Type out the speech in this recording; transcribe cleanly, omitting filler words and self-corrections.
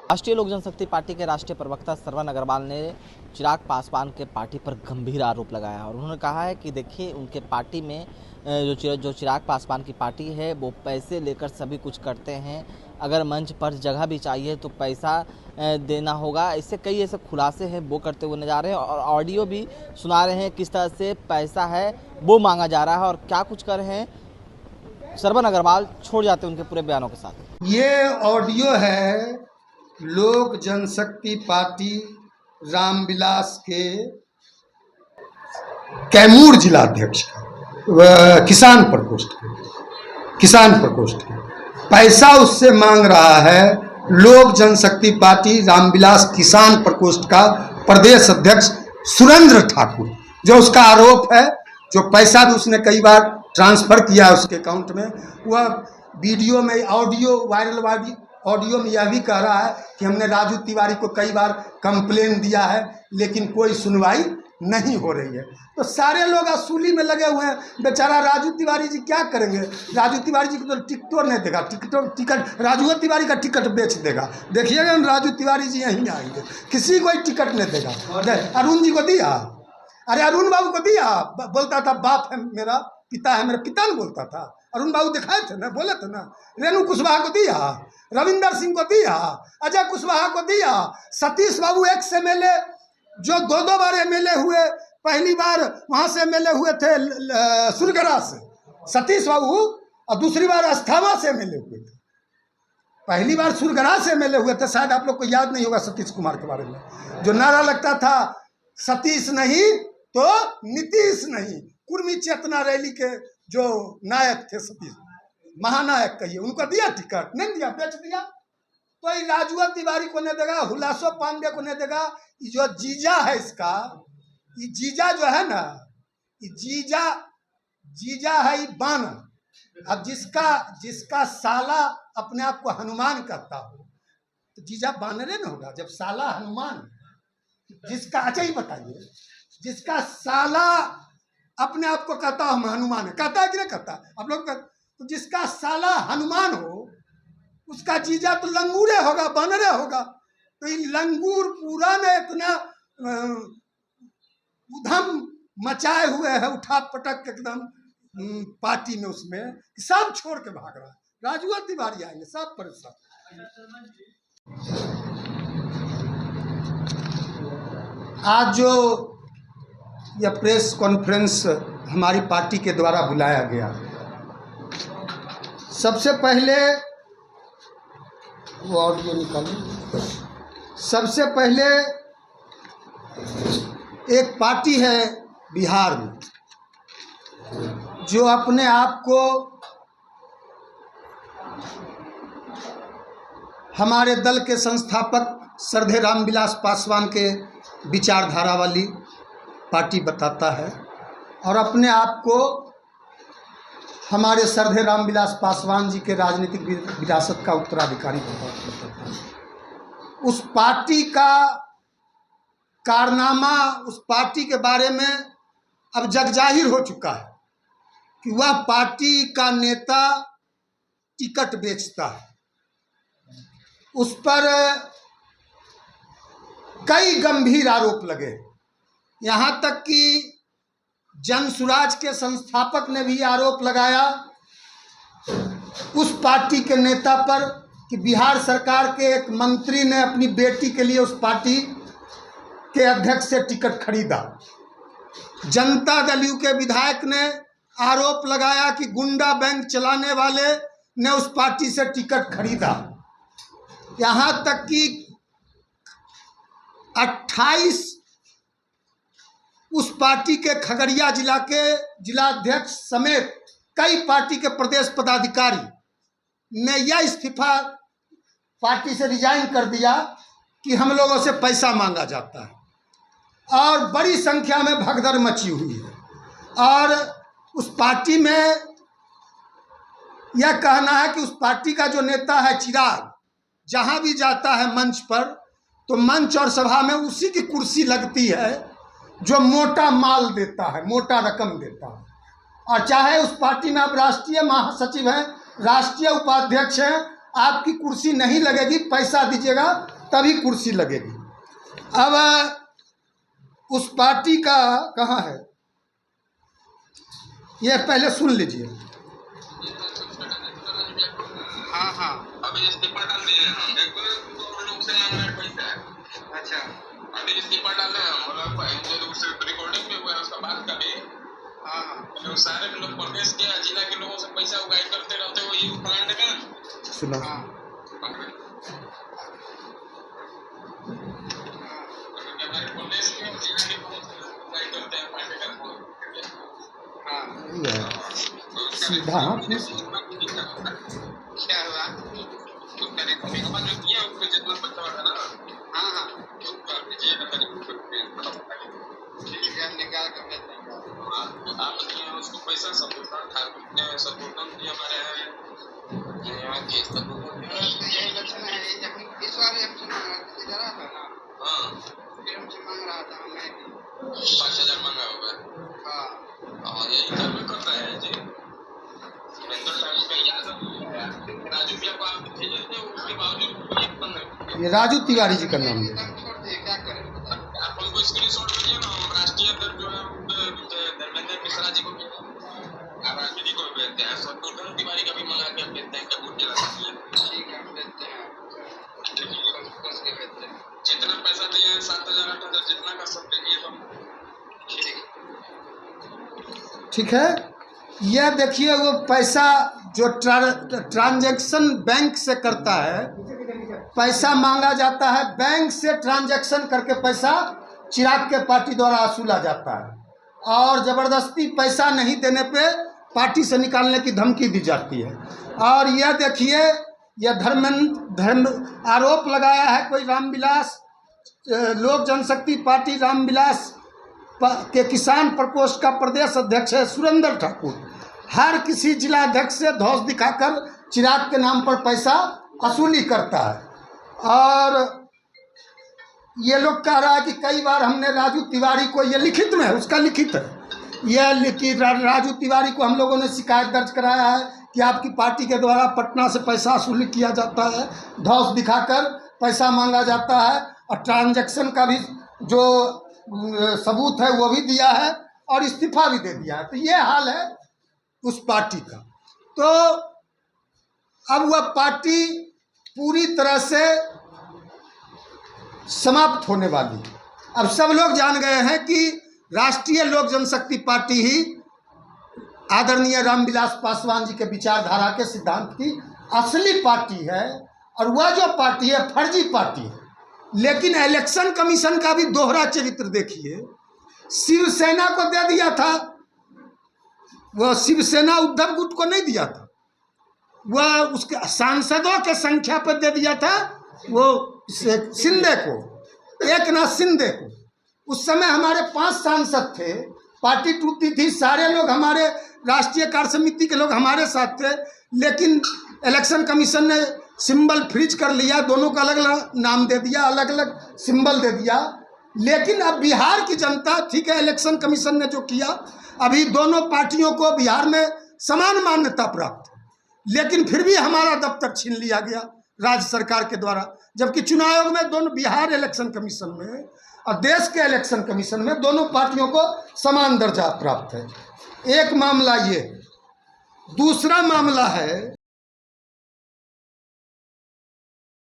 राष्ट्रीय लोक जनशक्ति पार्टी के राष्ट्रीय प्रवक्ता श्रवण अग्रवाल ने चिराग पासवान के पार्टी पर गंभीर आरोप लगाया और उन्होंने कहा है कि देखिए उनके पार्टी में जो चिराग पासवान की पार्टी है वो पैसे लेकर सभी कुछ करते हैं। अगर मंच पर जगह भी चाहिए तो पैसा देना होगा। इससे कई ऐसे खुलासे हैं वो करते हुए नजर आ रहे हैं और ऑडियो भी सुना रहे हैं किस तरह से पैसा है वो मांगा जा रहा है और क्या कुछ कर रहे हैं। श्रवण अग्रवाल छोड़ जाते हैं उनके पूरे बयानों के साथ। ये ऑडियो है लोक जनशक्ति पार्टी रामविलास के कैमूर जिलाध्यक्ष का, किसान प्रकोष्ठ के पैसा उससे मांग रहा है। लोक जनशक्ति पार्टी रामविलास किसान प्रकोष्ठ का प्रदेश अध्यक्ष सुरेंद्र ठाकुर, जो उसका आरोप है, जो पैसा भी उसने कई बार ट्रांसफर किया है उसके अकाउंट में। वह वीडियो में वायरल ऑडियो में यह भी कह रहा है कि हमने राजू तिवारी को कई बार कंप्लेन दिया है लेकिन कोई सुनवाई नहीं हो रही है। तो सारे लोग असूली में लगे हुए हैं। बेचारा राजू तिवारी जी क्या करेंगे? राजू तिवारी जी को तो टिकटों नहीं देगा, टिकट राजू तिवारी का टिकट बेच देगा। देखिएगा राजू तिवारी जी यहीं आएंगे, किसी को टिकट नहीं देगा। अरुण जी को दिया, अरे अरुण बाबू को दिया, बोलता था बाप है मेरा, पिता है मेरा, पिता ने बोलता था। अरुण बाबू दिखाए थे ना, बोले थे ना। रेणु कुशवाहा को दिया, रविंदर सिंह को दिया, अजय कुशवाहा को दिया, सतीश बाबू एक्स एमएलए जो दो बार एमएलए हुए, पहली बार वहां से एमएलए हुए थे सुरगरा से सतीश बाबू, और दूसरी बार अस्थावा से एमएलए हुए थे। पहली बार सुरगरा से एमएलए हुए थे, शायद आप लोग को याद नहीं होगा सतीश कुमार के बारे में, जो नारा लगता था सतीश नहीं तो नीतीश नहीं। कुर्मी चेतना रैली के जो नायक थे, सतीश महानायक कहिए, उनको दिया टिकट, नहीं दिया, बेच दिया। तो ये राजू तिवारी को नहीं देगा, हुलासो पांडे को नहीं देगा। ये जो जीजा है इसका, ये जीजा जो है ना, ये जीजा है ये बानर। अब जिसका साला अपने आप को हनुमान कहता हो तो जीजा बानरे न होगा जब साला हनुमान। जिसका अच्छा ही बताइए, जिसका साला अपने आप को कहता हो हनुमान है, कहता है कि नहीं कहता आप लोग? तो जिसका साला हनुमान हो उसका जीजा तो लंगूरे होगा, बानरे होगा। तो ये लंगूर पूरा में इतना उधम मचाए हुए है, उठा पटक एकदम पार्टी में, उसमें सब छोड़ के भाग रहा है। राजू तिवारी आएंगे सब परेशान। आज जो यह प्रेस कॉन्फ्रेंस हमारी पार्टी के द्वारा बुलाया गया, सबसे पहले वो ऑडियो निकालिए। सबसे पहले एक पार्टी है बिहार में जो अपने आप को हमारे दल के संस्थापक श्रद्धेय रामविलास पासवान के विचारधारा वाली पार्टी बताता है और अपने आप को हमारे श्रद्धेय रामविलास पासवान जी के राजनीतिक विरासत का उत्तराधिकारी बताता है। उस पार्टी का कारनामा, उस पार्टी के बारे में अब जगजाहिर हो चुका है कि वह पार्टी का नेता टिकट बेचता है। उस पर कई गंभीर आरोप लगे, यहाँ तक कि जन सुराज के संस्थापक ने भी आरोप लगाया उस पार्टी के नेता पर कि बिहार सरकार के एक मंत्री ने अपनी बेटी के लिए उस पार्टी के अध्यक्ष से टिकट खरीदा। जनता दल यू के विधायक ने आरोप लगाया कि गुंडा बैंक चलाने वाले ने उस पार्टी से टिकट खरीदा। यहाँ तक कि 28 उस पार्टी के खगड़िया जिला के जिलाध्यक्ष समेत कई पार्टी के प्रदेश पदाधिकारी ने यह इस्तीफा पार्टी से रिजाइन कर दिया कि हम लोगों से पैसा मांगा जाता है और बड़ी संख्या में भगदड़ मची हुई है। और उस पार्टी में यह कहना है कि उस पार्टी का जो नेता है चिराग, जहां भी जाता है मंच पर तो मंच और सभा में उसी की कुर्सी लगती है जो मोटा माल देता है, मोटा रकम देता है। और चाहे उस पार्टी में अब राष्ट्रीय महासचिव हैं राष्ट्रीय उपाध्यक्ष हैं, आपकी कुर्सी नहीं लगेगी, पैसा दीजिएगा तभी कुर्सी लगेगी। अब उस पार्टी का कहाँ है, ये पहले सुन लीजिए। हाँ अभी इस्तीफा डाल दिए हम, एक लोग से मांग रहे पैसा। अच्छा अभी इस्तीफा डाले हम, मतलब उस रिकॉर्डिंग में हुआ है उसका बात का भी। तो सारे लोग प्रदेश के जिला के लोगों से पैसा उगाई करते रहते हो, ये प्लांट का सुना। हमारे प्रदेश के जिला के लोगों से उगाई करते हैं पार्टी का। सीधा क्या हुआ उसका रिकॉर्डिंग जो किया उसको जितना पैसा था ना, हाँ तो कर दीजिए ना, ठीक है निकाल कर देते हैं। आप उसको पैसा सपोर्टर ठाकुर ने सपोर्टर दिया हमारे यहाँ के सपोर्टर यही लक्षण है। जब इस बार हमसे जा रहा था ना, हाँ फिर हमसे मांग रहा था, हमने 5,000 मांगा होगा। हाँ यही करना करता है जी। राजू भैया को आप भेजे थे, उसके बावजूद ये राजू तिवारी जी का नाम है। क्या करें आप हमको स्क्रीनशॉट भेजिए ना, हम राष्ट्रीय अध्यक्ष जो है धर्मेंद्र मिश्रा जी को आप राजू जी को भेजते हैं, सपोर्टर तिवारी का भी मंगा के भेजते हैं, कबूल ठीक है हम भेजते हैं, जितना पैसा दिए 7,000 8,000 जितना का सब देंगे तो ठीक है। यह देखिए वो पैसा जो ट्रांजैक्शन बैंक से करता है, पैसा मांगा जाता है, बैंक से ट्रांजैक्शन करके पैसा चिराग के पार्टी द्वारा वसूला जाता है और ज़बरदस्ती पैसा नहीं देने पे पार्टी से निकालने की धमकी दी जाती है। और यह देखिए यह धर्म आरोप लगाया है कोई रामविलास, लोक जनशक्ति पार्टी रामविलास के किसान प्रकोष्ठ का प्रदेश अध्यक्ष है सुरेंद्र ठाकुर। हर किसी जिलाध्यक्ष से धौंस दिखाकर चिराग के नाम पर पैसा वसूली करता है। और ये लोग कह रहा है कि कई बार हमने राजू तिवारी को, ये लिखित में है, उसका लिखित है, यह लिखित राजू तिवारी को हम लोगों ने शिकायत दर्ज कराया है कि आपकी पार्टी के द्वारा पटना से पैसा वसूली किया जाता है, धौंस दिखाकर पैसा मांगा जाता है और ट्रांजैक्शन का भी जो सबूत है वो भी दिया है और इस्तीफा भी दे दिया है। तो ये हाल है उस पार्टी का। तो अब वह पार्टी पूरी तरह से समाप्त होने वाली है। अब सब लोग जान गए हैं कि राष्ट्रीय लोक जनशक्ति पार्टी ही आदरणीय रामविलास पासवान जी के विचारधारा के सिद्धांत की असली पार्टी है और वह जो पार्टी है फर्जी पार्टी है। लेकिन इलेक्शन कमीशन का भी दोहरा चरित्र देखिए, शिवसेना को दे दिया था, वह शिवसेना उद्धव गुट को नहीं दिया था, वह उसके सांसदों के संख्या पर दे दिया था, वो शिंदे को, एकनाथ शिंदे को। उस समय हमारे 5 सांसद थे, पार्टी टूटी थी, सारे लोग हमारे राष्ट्रीय कार्य समिति के लोग हमारे साथ थे, लेकिन इलेक्शन कमीशन ने सिंबल फ्रीज कर लिया, दोनों का अलग अलग नाम दे दिया, अलग अलग सिंबल दे दिया। लेकिन अब बिहार की जनता, ठीक है इलेक्शन कमीशन ने जो किया, अभी दोनों पार्टियों को बिहार में समान मान्यता प्राप्त है, लेकिन फिर भी हमारा दफ्तर छीन लिया गया राज्य सरकार के द्वारा, जबकि चुनाव आयोग में दोनों, बिहार इलेक्शन कमीशन में और देश के इलेक्शन कमीशन में दोनों पार्टियों को समान दर्जा प्राप्त है। एक मामला ये, दूसरा मामला है